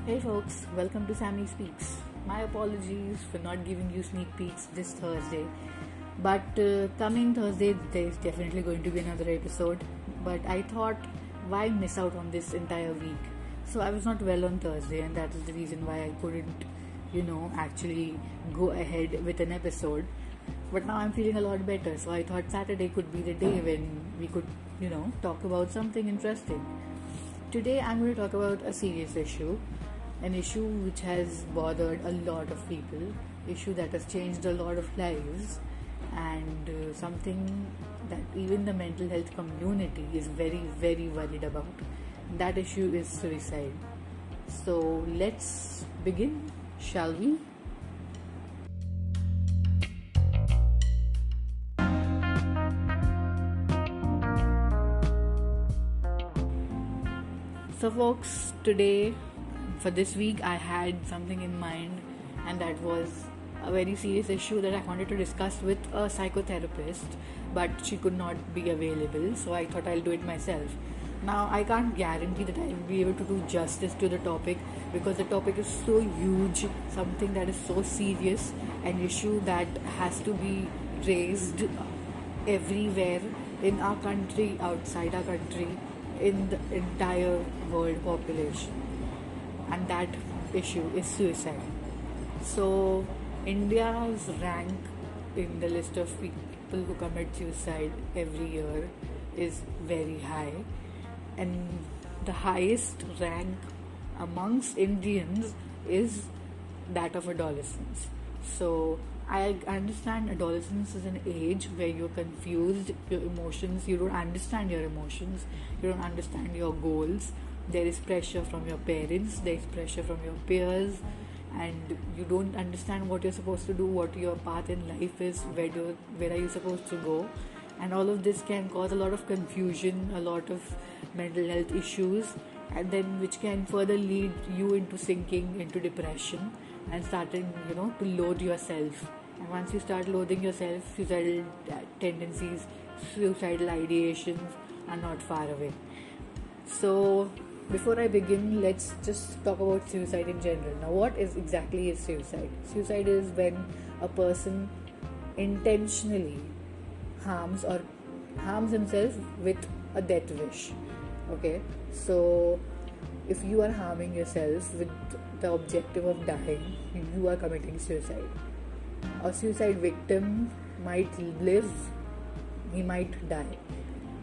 Hey folks, welcome to Sammy Speaks. My apologies for not giving you sneak peeks this Thursday, but coming Thursday there's definitely going to be another episode. But I thought, why miss out on this entire week? So I was not well on Thursday, and that is the reason why I couldn't, actually go ahead with an episode. But now I'm feeling a lot better, so I thought Saturday could be the day when we could, talk about something interesting. Today I'm going to talk about a serious issue, an issue which has bothered a lot of people, issue that has changed a lot of lives, and something that even the mental health community is very, very worried about. That issue is suicide. So let's begin, shall we? So, folks, today for this week I had something in mind, and that was a very serious issue that I wanted to discuss with a psychotherapist, but she could not be available, so I thought I'll do it myself. Now, I can't guarantee that I will be able to do justice to the topic because the topic is so huge, something that is so serious, an issue that has to be raised everywhere in our country, outside our country, in the entire world population, and that issue is suicide. So, India's rank in the list of people who commit suicide every year is very high, and the highest rank amongst Indians is that of adolescence. So I understand adolescence is an age where you're confused, your emotions, you don't understand your emotions, you don't understand your goals. There is pressure from your parents, there is pressure from your peers, and you don't understand what you're supposed to do, what your path in life is, where are you supposed to go, and all of this can cause a lot of confusion, a lot of mental health issues, and then which can further lead you into sinking into depression and starting to loathe yourself. And once you start loathing yourself, suicidal tendencies, suicidal ideations are not far away. So before I begin, let's just talk about suicide in general. Now, what is exactly is suicide? Suicide is when a person intentionally harms himself with a death wish. Okay, so if you are harming yourself with the objective of dying, you are committing suicide. A suicide victim might live, he might die,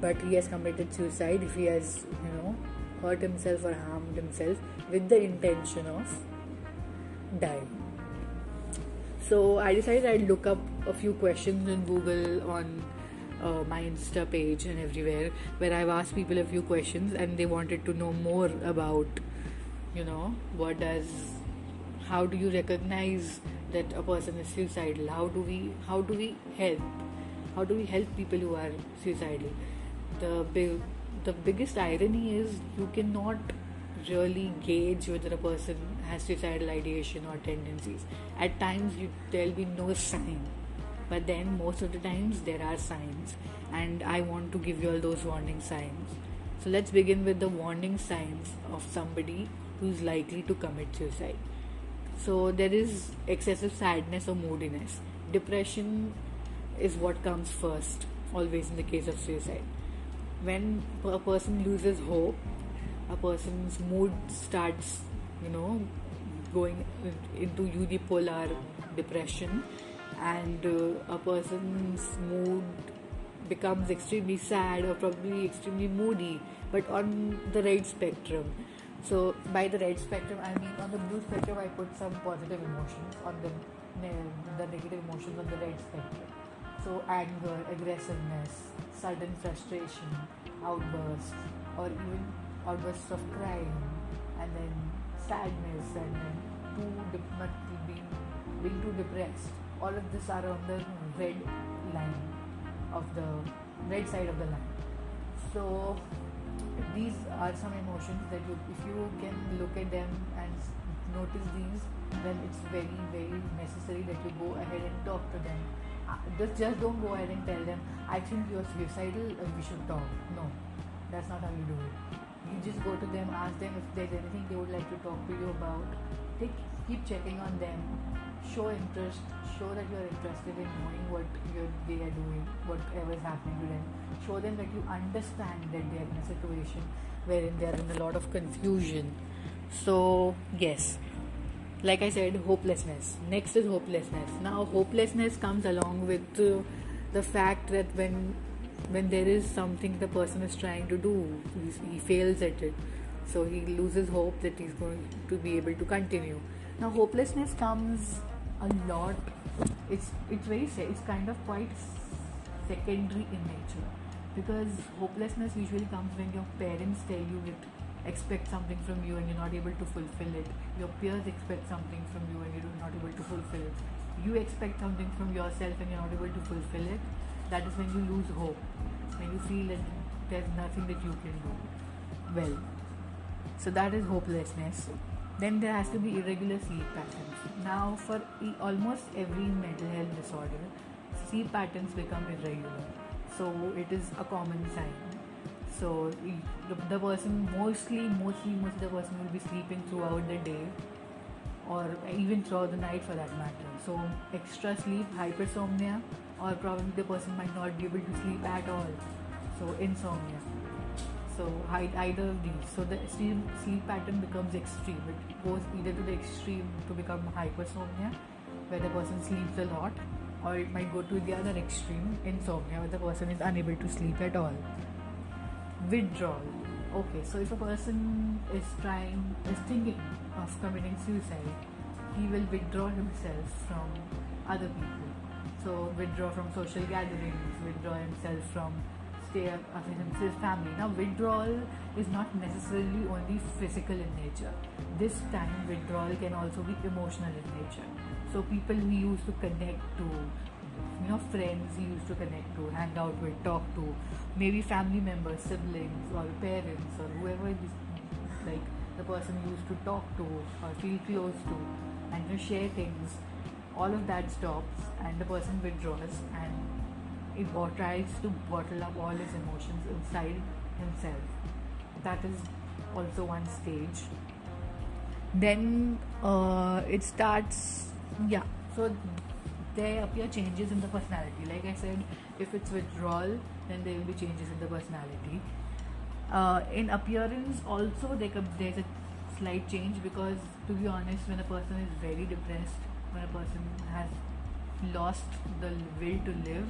but he has committed suicide if he has, hurt himself or harmed himself with the intention of dying. So I decided I'd look up a few questions in Google, on my Insta page and everywhere, where I've asked people a few questions and they wanted to know more about, how do you recognize that a person is suicidal? How do we help? How do we help people who are suicidal? The biggest irony is you cannot really gauge whether a person has suicidal ideation or tendencies. At times there'll be no sign, but then most of the times there are signs, and I want to give you all those warning signs. So let's begin with the warning signs of somebody who's likely to commit suicide. So there is excessive sadness or moodiness. Depression is what comes first, always in the case of suicide. When a person loses hope, a person's mood starts, going into unipolar depression, and a person's mood becomes extremely sad or probably extremely moody, but on the right spectrum. So by the red spectrum, I mean on the blue spectrum, I put some positive emotions, on the negative emotions on the red spectrum. So anger, aggressiveness, sudden frustration, outbursts, or even outbursts of crying, and then sadness, and then being too depressed. All of this are on the red line of the red side of the line. So these are some emotions that if you can look at them and notice these, then it's very, very necessary that you go ahead and talk to them. Just don't go ahead and tell them, I think you're suicidal and we should talk. No, that's not how you do it. You just go to them, ask them if there's anything they would like to talk to you about. Take, keep checking on them. Show interest. Show that you're interested in knowing what they are doing, whatever is happening to them. Show them that you understand that they are in a situation wherein they are in a lot of confusion. So yes, like I said, hopelessness. Next is hopelessness. Now, hopelessness comes along with the fact that when there is something the person is trying to do, he fails at it, so he loses hope that he's going to be able to continue. Now, hopelessness comes a lot. It's kind of quite secondary in nature, because hopelessness usually comes when your parents tell you it expect something from you and you're not able to fulfill it. Your peers expect something from you and you're not able to fulfill it. You expect something from yourself and you're not able to fulfill it. That is when you lose hope, when you feel that there's nothing that you can do. Well, so that is hopelessness. Then there has to be irregular sleep patterns. Now, for almost every mental health disorder, sleep patterns become irregular. So it is a common sign. So the person mostly the person will be sleeping throughout the day, or even throughout the night for that matter. So extra sleep, hypersomnia, or probably the person might not be able to sleep at all. So insomnia. So either of these. So the sleep pattern becomes extreme. It goes either to the extreme to become hypersomnia, where the person sleeps a lot, or it might go to the other extreme, insomnia, where the person is unable to sleep at all. Withdrawal. Okay, so if a person is thinking of committing suicide, he will withdraw himself from other people. So withdraw from social gatherings, withdraw himself from his family. Now, withdrawal is not necessarily only physical in nature. This time, withdrawal can also be emotional in nature. So people he used to connect to, friends he used to connect to, hang out with, talk to, maybe family members, siblings, or parents, or whoever like the person used to talk to or feel close to, and to share things. All of that stops, and the person withdraws, and it tries to bottle up all his emotions inside himself. That is also one stage. Then it starts, yeah. So there appear changes in the personality. Like I said, if it's withdrawal, then there will be changes in the personality. In appearance, also there's a slight change, because to be honest, when a person is very depressed, when a person has lost the will to live,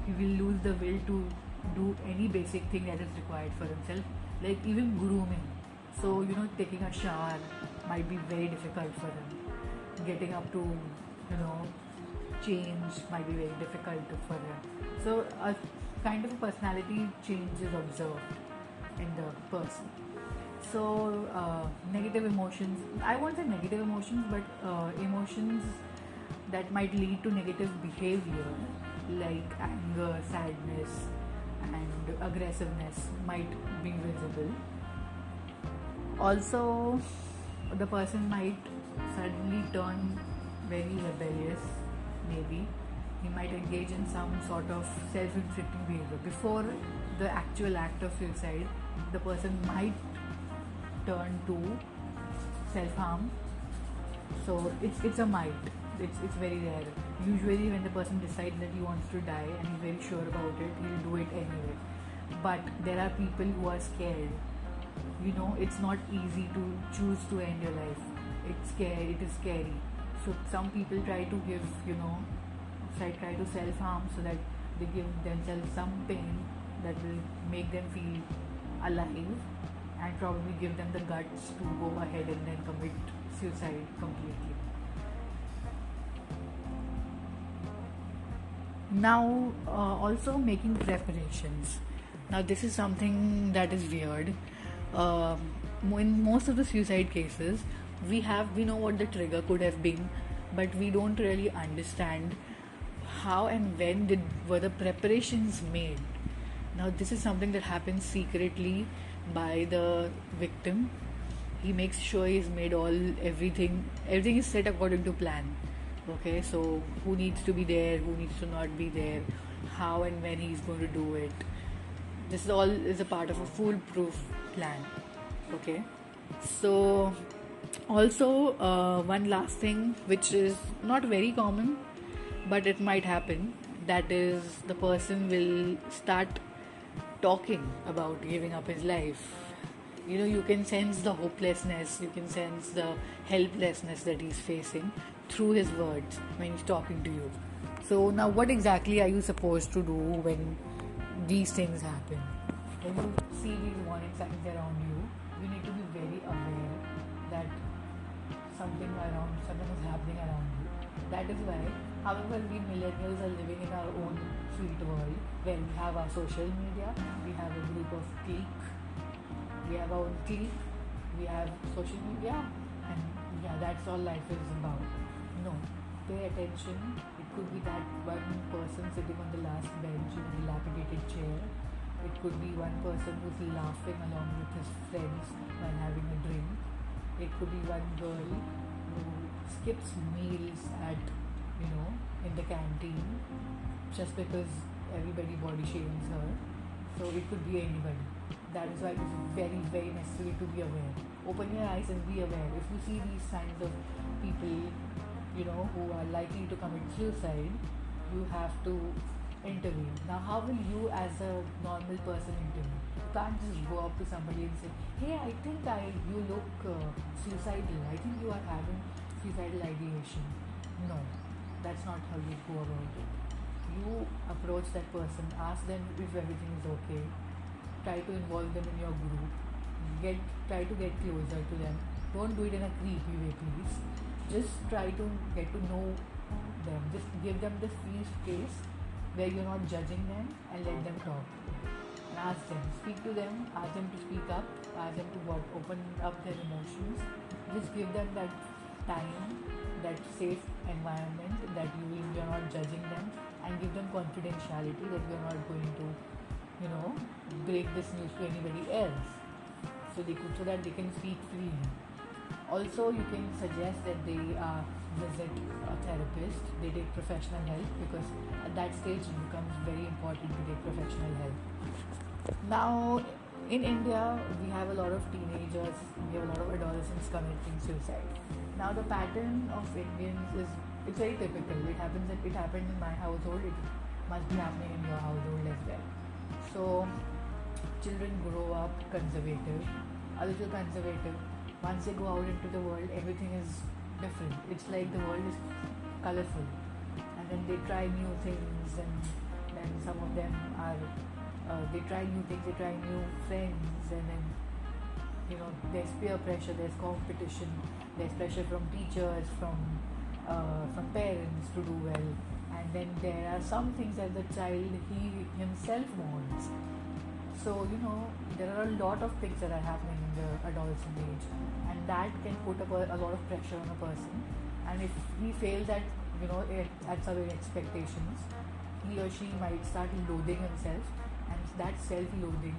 he will lose the will to do any basic thing that is required for himself, like even grooming. So taking a shower might be very difficult for him. Getting up to change might be very difficult for him. So a kind of a personality change is observed in the person. So negative emotions, I won't say negative emotions, but emotions that might lead to negative behavior, like anger, sadness, and aggressiveness, might be visible. Also, the person might suddenly turn very rebellious. Maybe he might engage in some sort of self-inflicting behavior. Before the actual act of suicide, the person might turn to self-harm. So it's a might. It's very rare. Usually when the person decides that he wants to die and he's very sure about it, he'll do it anyway. But there are people who are scared. It's not easy to choose to end your life. It's scary. It is scary. So some people try to give, try to self-harm, so that they give themselves some pain that will make them feel alive, and probably give them the guts to go ahead and then commit suicide completely. Now, also making preparations. Now, this is something that is weird. In most of the suicide cases, we know what the trigger could have been, but we don't really understand how and when were the preparations made. Now, this is something that happens secretly by the victim. He makes sure he's made everything is set according to plan. Okay, so who needs to be there, who needs to not be there, how and when he's going to do it. This is all a part of a foolproof plan. Okay, so also one last thing which is not very common but it might happen, that is the person will start talking about giving up his life. You know, you can sense the hopelessness, you can sense the helplessness that he's facing through his words when he's talking to you. So now what exactly are you supposed to do when these things happen? When you see these warning signs around you, you need to be very aware that something is happening around you. That is why, however, we millennials are living in our own sweet world where we have our social media, we have a group of clique, we have our own clique, we have social media, and yeah, that's all life is about. No, pay attention. It could be that one person sitting on the last bench in a dilapidated chair. It could be one person who's laughing along with his friends while having a drink. It could be one girl who skips meals at, in the canteen just because everybody body shames her. So it could be anybody. That is why it is very, very necessary to be aware. Open your eyes and be aware. If you see these signs of people, who are likely to commit suicide, you have to intervene. Now, how will you, as a normal person, intervene? You can't just go up to somebody and say, "Hey, I think you look suicidal. I think you are having suicidal ideation." No, that's not how you go about it. You approach that person, ask them if everything is okay, try to involve them in your group, try to get closer to them. Don't do it in a creepy way, please. Just try to get to know them. Just give them the free space where you're not judging them, and let them talk. And ask them, speak to them, ask them to speak up, ask them to open up their emotions. Just give them that time, that safe environment that you're not judging them, and give them confidentiality that you're not going to, break this news to anybody else. So that they can speak freely. Also, you can suggest that they visit a therapist, they take professional help, because at that stage it becomes very important to take professional help. Now, in India, we have a lot of teenagers, we have a lot of adolescents committing suicide. Now, the pattern of Indians it's very typical. It happened in my household, it must be happening in your household as well. So, children grow up conservative, a little conservative. Once they go out into the world, everything is different. It's like the world is colorful, and then they try new things, and then some of them are they try new things, they try new friends, and then there's peer pressure, there's competition, there's pressure from teachers, from parents to do well, and then there are some things that the child he himself wants. So, there are a lot of things that are happening in the adolescent age, and that can put a lot of pressure on a person. And if he fails at, at some expectations, he or she might start loathing himself, and that self-loathing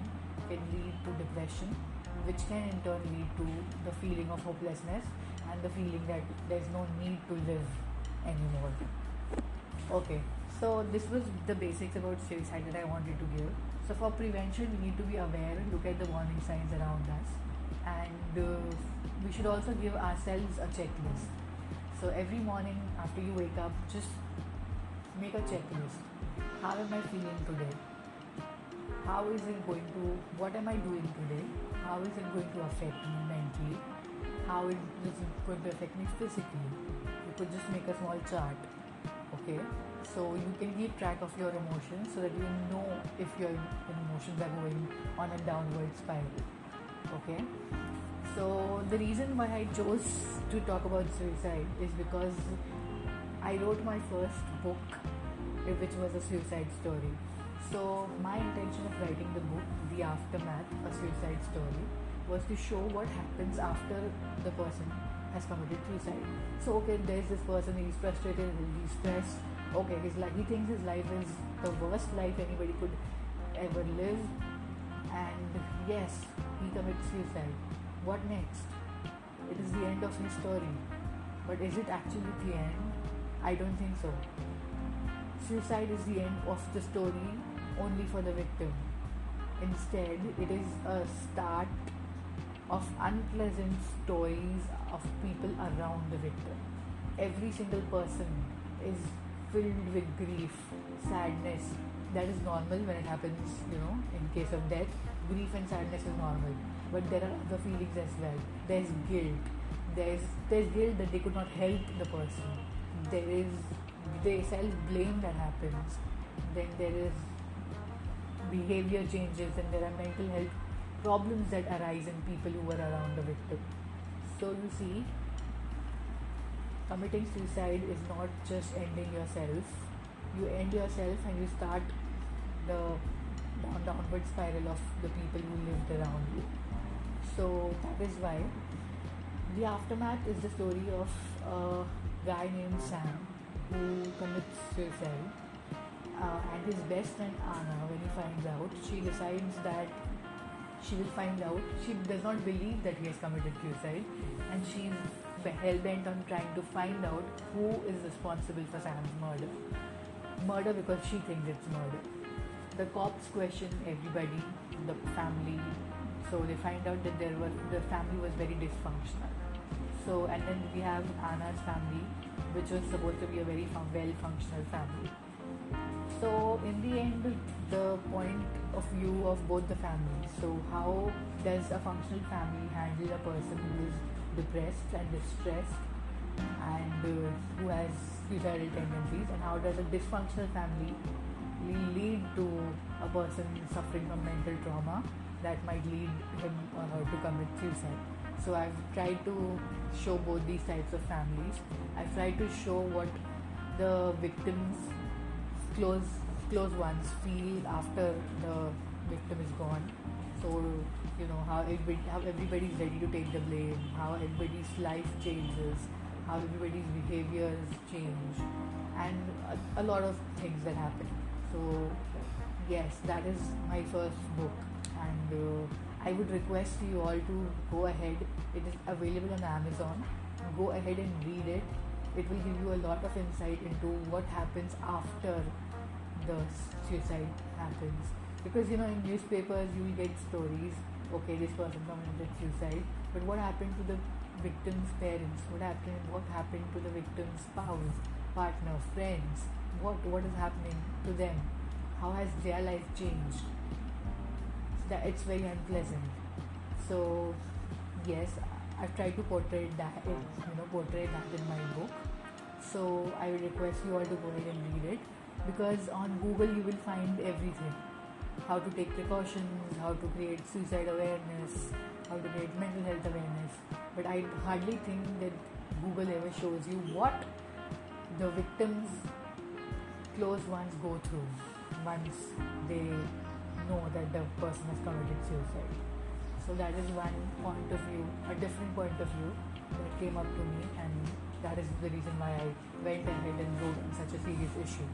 can lead to depression, which can in turn lead to the feeling of hopelessness and the feeling that there's no need to live anymore. Okay, so this was the basics about suicide that I wanted to give. So for prevention, we need to be aware, look at the warning signs around us, and we should also give ourselves a checklist. So every morning after you wake up, just make a checklist. How am I feeling today? What am I doing today? How is it going to affect me mentally? How is it going to affect me physically? You could just make a small chart. Okay, so you can keep track of your emotions so that you know if your emotions are going on a downward spiral. Okay, so the reason why I chose to talk about suicide is because I wrote my first book, which was a suicide story. So my intention of writing the book, The Aftermath, a Suicide Story, was to show what happens after the person has committed suicide. So okay, there's this person, he's frustrated, he's stressed. Okay, he thinks his life is the worst life anybody could ever live, and yes, he commits suicide. What next? It is the end of his story. But is it actually the end? I don't think so. Suicide is the end of the story only for the victim. Instead, it is a start of unpleasant stories of people around the victim. Every single person is filled with grief, sadness. That is normal when it happens, in case of death. Grief and sadness is normal. But there are other feelings as well. There's guilt. There's guilt that they could not help the person. There is the self-blame that happens. Then there is behavior changes, and there are mental health problems that arise in people who were around the victim. So you see, committing suicide is not just ending yourself. You end yourself and you start the downward spiral of the people who lived around you. So that is why the aftermath is the story of a guy named Sam who commits suicide. And his best friend Anna, when he finds out, she decides that she will find out. She does not believe that he has committed suicide, and she's hell-bent on trying to find out who is responsible for Sam's murder. Murder because she thinks it's murder. The cops question everybody, the family. So they find out that the family was very dysfunctional. So, and then we have Anna's family, which was supposed to be a very well-functional family. So in the end, the point of view of both the families. So how does a functional family handle a person who is depressed and distressed and who has suicidal tendencies, and how does a dysfunctional family lead to a person suffering from mental trauma that might lead him or her to commit suicide. So I've tried to show both these types of families. I've tried to show what the victims close ones feel after the victim is gone. So how everybody's ready to take the blame, how everybody's life changes, how everybody's behaviors change, and a lot of things that happen. So yes, that is my first book, and I would request you all to go ahead. It is available on Amazon. Go ahead and read it. It will give you a lot of insight into what happens after the suicide happens. Because in newspapers you will get stories, okay, this person committed suicide, but what happened to the victim's parents? What happened to the victim's spouse, partner, friends? What is happening to them? How has their life changed? That it's very unpleasant. So yes, I've tried to portray that in my book. So I would request you all to go ahead and read it, because on Google you will find everything: how to take precautions, how to create suicide awareness, how to create mental health awareness. But I hardly think that Google ever shows you what the victims' close ones go through once they know that the person has committed suicide. So that is one point of view, a different point of view that came up to me, and that is the reason why I went ahead and wrote on such a serious issue.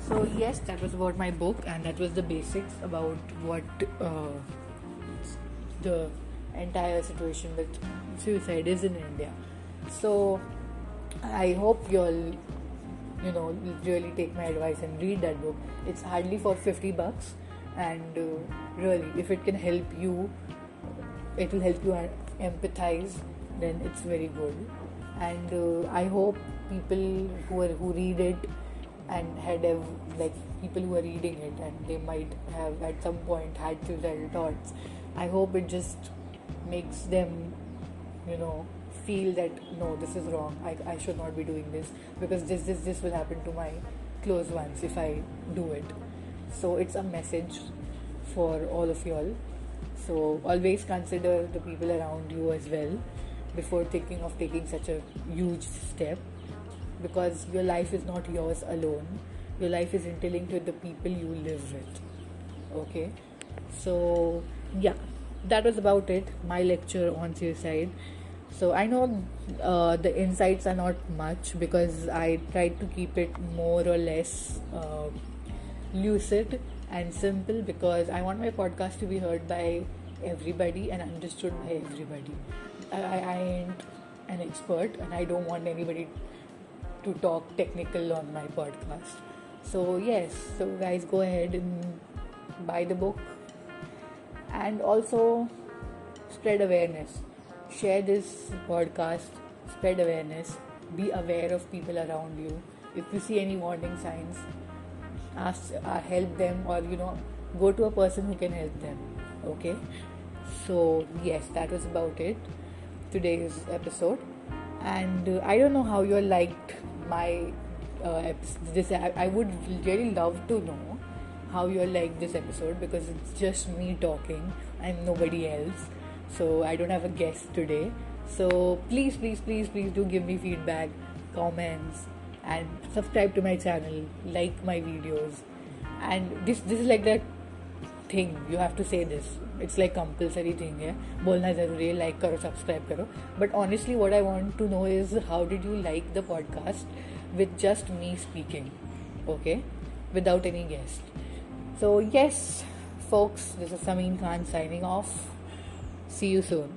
So yes, that was about my book, and that was the basics about what the entire situation with suicide is in India. So I hope you'll really take my advice and read that book. It's hardly for $50, and really, if it can help you, it will help you empathize, then it's very good. And I hope people who read it and people who are reading it and they might have at some point had suicidal thoughts, I hope it just makes them feel that no, this is wrong, I should not be doing this, because this will happen to my close ones if I do it. So it's a message for all of y'all. So always consider the people around you as well before thinking of taking such a huge step, because your life is not yours alone. Your life is interlinked with the people you live with. Okay, so yeah, that was about it, my lecture on suicide. So I know the insights are not much, because I tried to keep it more or less lucid and simple, because I want my podcast to be heard by everybody and understood by everybody. I ain't an expert, and I don't want anybody to talk technical on my podcast. So yes, so guys, go ahead and buy the book, and also spread awareness. Share this podcast, spread awareness, be aware of people around you. If you see any warning signs, ask, help them, or go to a person who can help them. Okay, so yes, that was about it, today's episode. And I don't know how you all liked my this. I would really love to know how you all like this episode, because it's just me talking and nobody else. So I don't have a guest today. So please, please, please, please do give me feedback, comments, and subscribe to my channel, like my videos. And this is like that thing, you have to say this. It's like compulsory thing है, बोलना ज़रूरी है, like करो, subscribe करो. But honestly, what I want to know is, how did you like the podcast with just me speaking, okay, without any guest? So yes, folks, this is Sameen Khan signing off. See you soon.